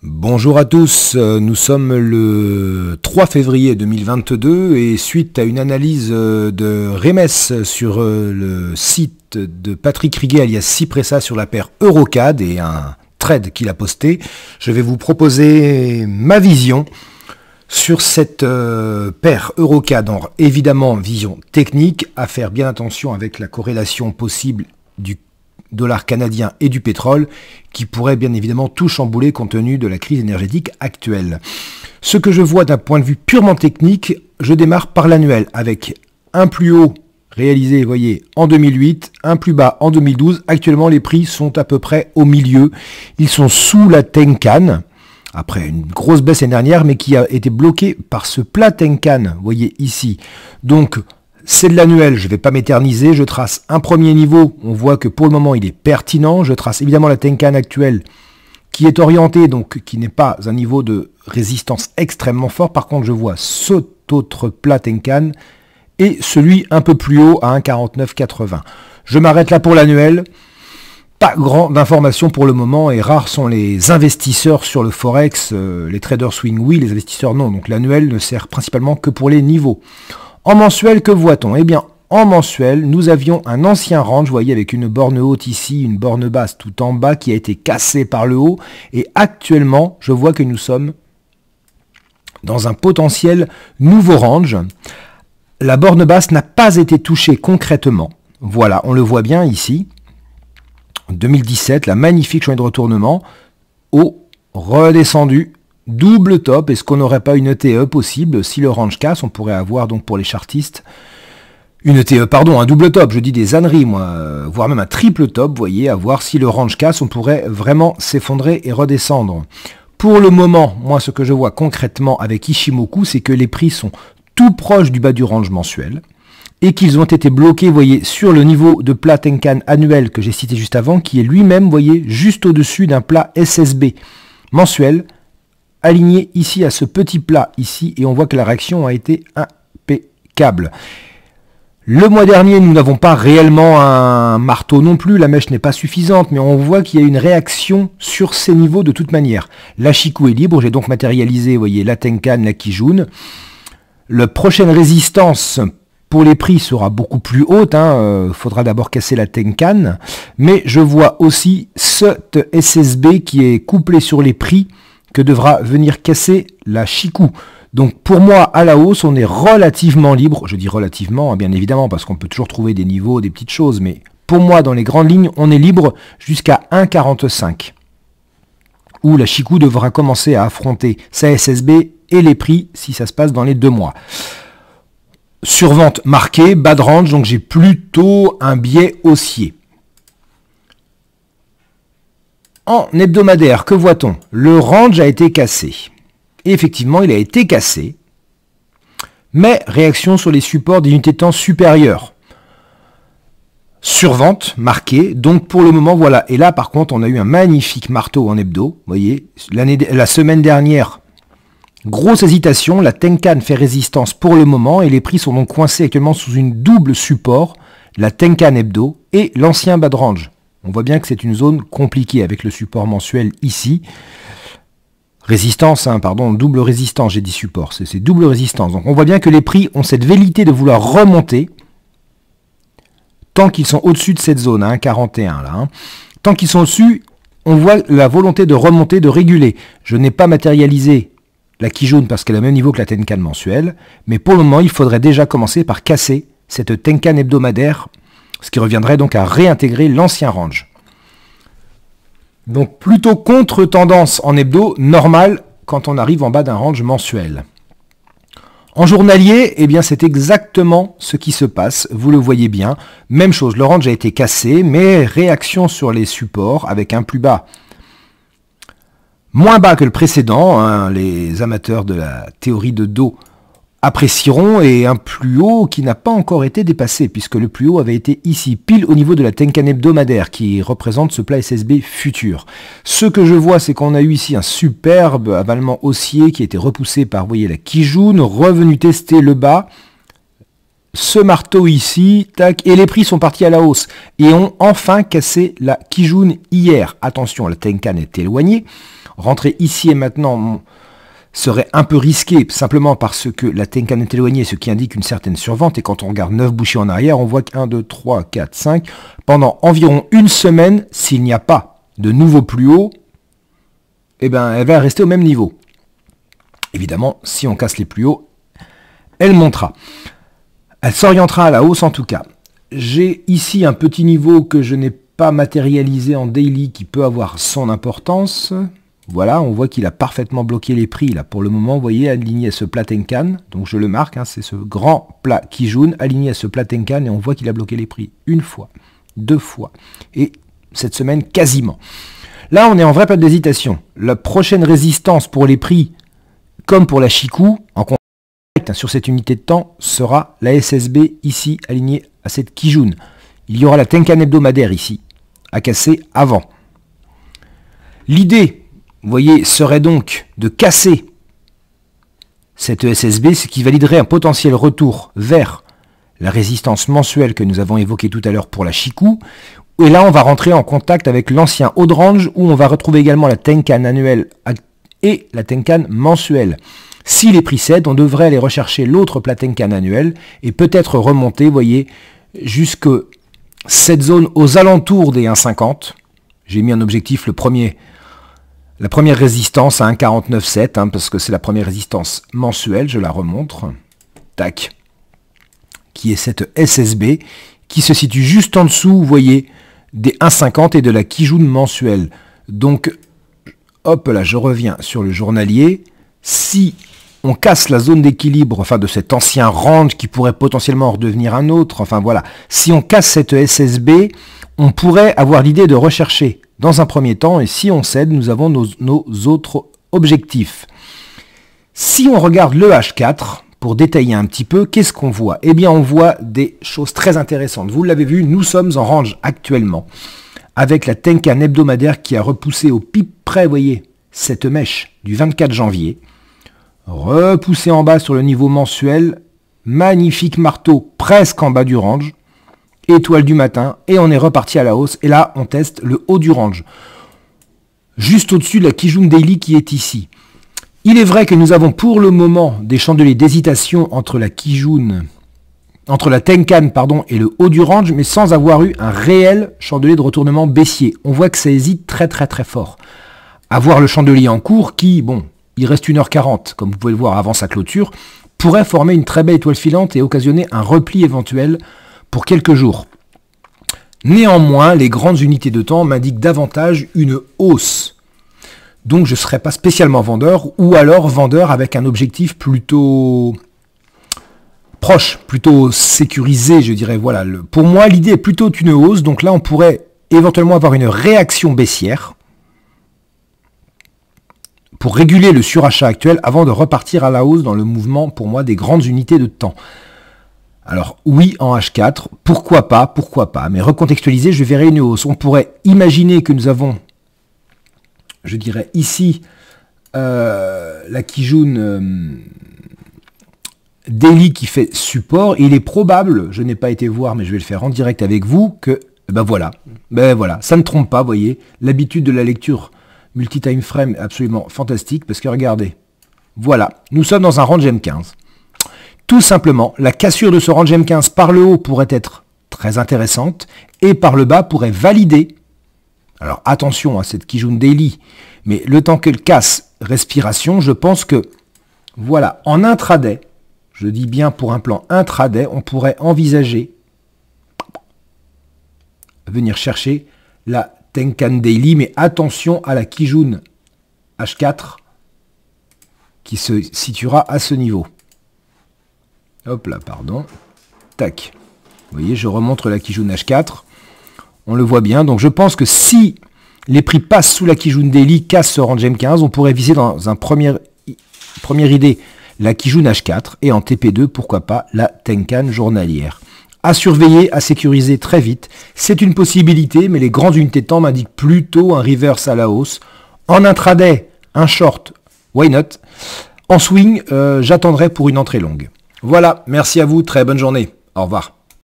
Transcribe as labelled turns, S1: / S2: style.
S1: Bonjour à tous, nous sommes le 3 février 2022 et suite à une analyse de Remes sur le site de Patrick Riguet alias Cipressa sur la paire Eurocad et un trade qu'il a posté, je vais vous proposer ma vision sur cette paire Eurocad, évidemment vision technique, à faire bien attention avec la corrélation possible du dollar canadien et du pétrole, qui pourrait bien évidemment tout chambouler compte tenu de la crise énergétique actuelle. Ce que je vois d'un point de vue purement technique, je démarre par l'annuel, avec un plus haut réalisé, vous voyez, en 2008, un plus bas en 2012. Actuellement, les prix sont à peu près au milieu. Ils sont sous la Tenkan, après une grosse baisse l'année dernière, mais qui a été bloquée par ce plat Tenkan, vous voyez ici. Donc, c'est de l'annuel, je ne vais pas m'éterniser, je trace un premier niveau, on voit que pour le moment il est pertinent, je trace évidemment la Tenkan actuelle qui est orientée, donc qui n'est pas un niveau de résistance extrêmement fort, par contre je vois cet autre plat Tenkan et celui un peu plus haut à 1,4980. Je m'arrête là pour l'annuel, pas grand d'informations pour le moment et rares sont les investisseurs sur le Forex, les traders swing oui, les investisseurs non, donc l'annuel ne sert principalement que pour les niveaux. En mensuel, que voit-on? Eh bien, en mensuel, nous avions un ancien range, vous voyez, avec une borne haute ici, une borne basse tout en bas qui a été cassée par le haut. Et actuellement, je vois que nous sommes dans un potentiel nouveau range. La borne basse n'a pas été touchée concrètement. Voilà, on le voit bien ici. 2017, la magnifique journée de retournement. Haut, redescendu. Double top, est-ce qu'on n'aurait pas une ETE possible? Si le range casse, on pourrait avoir donc pour les chartistes une ETE, pardon, un double top, je dis des âneries moi, voire même un triple top, vous voyez, à voir si le range casse, on pourrait vraiment s'effondrer et redescendre. Pour le moment, moi ce que je vois concrètement avec Ishimoku, c'est que les prix sont tout proches du bas du range mensuel et qu'ils ont été bloqués, vous voyez, sur le niveau de plat Tenkan annuel que j'ai cité juste avant, qui est lui-même, vous voyez, juste au-dessus d'un plat SSB mensuel, aligné ici à ce petit plat ici, et on voit que la réaction a été impeccable. Le mois dernier, nous n'avons pas réellement un marteau non plus, la mèche n'est pas suffisante, mais on voit qu'il y a une réaction sur ces niveaux de toute manière. La Chikou est libre, j'ai donc matérialisé, vous voyez, la Tenkan, la Kijun. La prochaine résistance pour les prix sera beaucoup plus haute, faudra d'abord casser la Tenkan, mais je vois aussi cette SSB qui est couplé sur les prix, que devra venir casser la Chikou. Donc pour moi, à la hausse, on est relativement libre. Je dis relativement, bien évidemment, parce qu'on peut toujours trouver des niveaux, des petites choses. Mais pour moi, dans les grandes lignes, on est libre jusqu'à 1,45. Où la Chikou devra commencer à affronter sa SSB et les prix, si ça se passe dans les 2 mois. Survente marquée, bas de range, donc j'ai plutôt un biais haussier. En hebdomadaire, que voit-on? Le range a été cassé. Et effectivement, il a été cassé. Mais réaction sur les supports d'unités de temps supérieures. Survente marquée. Donc pour le moment, voilà. Et là, par contre, on a eu un magnifique marteau en hebdo. Vous voyez, la semaine dernière, grosse hésitation. La Tenkan fait résistance pour le moment. Et les prix sont donc coincés actuellement sous une double support. La Tenkan hebdo et l'ancien bas de range. On voit bien que c'est une zone compliquée avec le support mensuel ici. Résistance, pardon, double résistance, j'ai dit support, c'est double résistance. Donc on voit bien que les prix ont cette velléité de vouloir remonter tant qu'ils sont au-dessus de cette zone, 41 là. Tant qu'ils sont au-dessus, on voit la volonté de remonter, de réguler. Je n'ai pas matérialisé la Kijun parce qu'elle est au même niveau que la Tenkan mensuelle, mais pour le moment, il faudrait déjà commencer par casser cette Tenkan hebdomadaire, ce qui reviendrait donc à réintégrer l'ancien range. Donc plutôt contre-tendance en hebdo, normal quand on arrive en bas d'un range mensuel. En journalier, eh bien c'est exactement ce qui se passe, vous le voyez bien. Même chose, le range a été cassé, mais réaction sur les supports avec un plus bas. Moins bas que le précédent, les amateurs de la théorie de dos apprécieront, et un plus haut qui n'a pas encore été dépassé, puisque le plus haut avait été ici, pile au niveau de la Tenkan hebdomadaire, qui représente ce plat SSB futur. Ce que je vois, c'est qu'on a eu ici un superbe avalement haussier qui a été repoussé par, vous voyez, la Kijun, revenu tester le bas, ce marteau ici, tac, et les prix sont partis à la hausse et ont enfin cassé la Kijun hier. Attention, la Tenkan est éloignée. Rentrer ici et maintenant serait un peu risqué, simplement parce que la Tenkan est éloignée, ce qui indique une certaine survente. Et quand on regarde 9 bougies en arrière, on voit que 1, 2, 3, 4, 5, pendant environ une semaine, s'il n'y a pas de nouveau plus haut, eh ben, elle va rester au même niveau. Évidemment, si on casse les plus hauts, elle montera. Elle s'orientera à la hausse en tout cas. J'ai ici un petit niveau que je n'ai pas matérialisé en daily qui peut avoir son importance. Voilà, on voit qu'il a parfaitement bloqué les prix là pour le moment. Vous voyez, aligné à ce plat Tenkan. Donc je le marque, hein, c'est ce grand plat Kijun aligné à ce plat Tenkan et on voit qu'il a bloqué les prix une fois, deux fois et cette semaine quasiment. Là, on est en vraie période d'hésitation. La prochaine résistance pour les prix, comme pour la Chikou, en sur cette unité de temps, sera la SSB ici, alignée à cette Kijun. Il y aura la Tenkan hebdomadaire ici, à casser avant. L'idée, vous voyez, serait donc de casser cette SSB, ce qui validerait un potentiel retour vers la résistance mensuelle que nous avons évoquée tout à l'heure pour la Chikou. Et là, on va rentrer en contact avec l'ancien haut de range, où on va retrouver également la Tenkan annuelle et la Tenkan mensuelle. Si les prix cèdent, on devrait aller rechercher l'autre plat Tenkan annuel et peut-être remonter, vous voyez, jusque cette zone aux alentours des 1,50. J'ai mis un objectif, la première résistance à 1,49,7, hein, parce que c'est la première résistance mensuelle, je la remontre. Tac. Qui est cette SSB, qui se situe juste en dessous, vous voyez, des 1,50 et de la Kijun mensuelle. Donc, hop là, je reviens sur le journalier. Si on casse la zone d'équilibre, enfin de cet ancien range qui pourrait potentiellement redevenir un autre, enfin voilà, si on casse cette SSB, on pourrait avoir l'idée de rechercher dans un premier temps, et si on cède, nous avons nos autres objectifs. Si on regarde le H4, pour détailler un petit peu, qu'est-ce qu'on voit? Eh bien, on voit des choses très intéressantes. Vous l'avez vu, nous sommes en range actuellement, avec la Tenkan hebdomadaire qui a repoussé au pic près, vous voyez, cette mèche du 24 janvier, repoussé en bas sur le niveau mensuel, magnifique marteau presque en bas du range, étoile du matin, et on est reparti à la hausse, et là, on teste le haut du range, juste au-dessus de la Kijun Daily qui est ici. Il est vrai que nous avons pour le moment des chandeliers d'hésitation entre la Kijun, entre la Tenkan pardon, et le haut du range, mais sans avoir eu un réel chandelier de retournement baissier. On voit que ça hésite très très très fort. À voir le chandelier en cours qui, bon, il reste 1h40, comme vous pouvez le voir avant sa clôture, pourrait former une très belle étoile filante et occasionner un repli éventuel pour quelques jours. Néanmoins, les grandes unités de temps m'indiquent davantage une hausse. Donc je ne serais pas spécialement vendeur, ou alors vendeur avec un objectif plutôt proche, plutôt sécurisé, je dirais. Voilà. Pour moi, l'idée est plutôt une hausse, donc là on pourrait éventuellement avoir une réaction baissière pour réguler le surachat actuel avant de repartir à la hausse dans le mouvement, pour moi, des grandes unités de temps. Alors oui, en H4, pourquoi pas, mais recontextualiser, je verrai une hausse. On pourrait imaginer que nous avons, je dirais ici, la Kijun Daily qui fait support. Et il est probable, je n'ai pas été voir, mais je vais le faire en direct avec vous, que, ben voilà, ça ne trompe pas, vous voyez, l'habitude de la lecture multi-time frame est absolument fantastique, parce que regardez, voilà, nous sommes dans un range M15. Tout simplement, la cassure de ce range M15 par le haut pourrait être très intéressante, et par le bas pourrait valider. Alors attention à cette Kijun Daily, mais le temps qu'elle casse respiration, je pense que, voilà, en intraday, je dis bien pour un plan intraday, on pourrait envisager venir chercher la Tenkan Daily, mais attention à la Kijun H4 qui se situera à ce niveau. Hop là, pardon. Tac. Vous voyez, je remontre la Kijun H4. On le voit bien. Donc je pense que si les prix passent sous la Kijun Daily, cassent ce range M15, on pourrait viser dans un première idée la Kijun H4 et en TP2, pourquoi pas, la Tenkan journalière. À surveiller, à sécuriser très vite. C'est une possibilité, mais les grandes unités de temps m'indiquent plutôt un reverse à la hausse. En intraday, un short, why not? En swing, j'attendrai pour une entrée longue. Voilà, merci à vous, très bonne journée. Au revoir.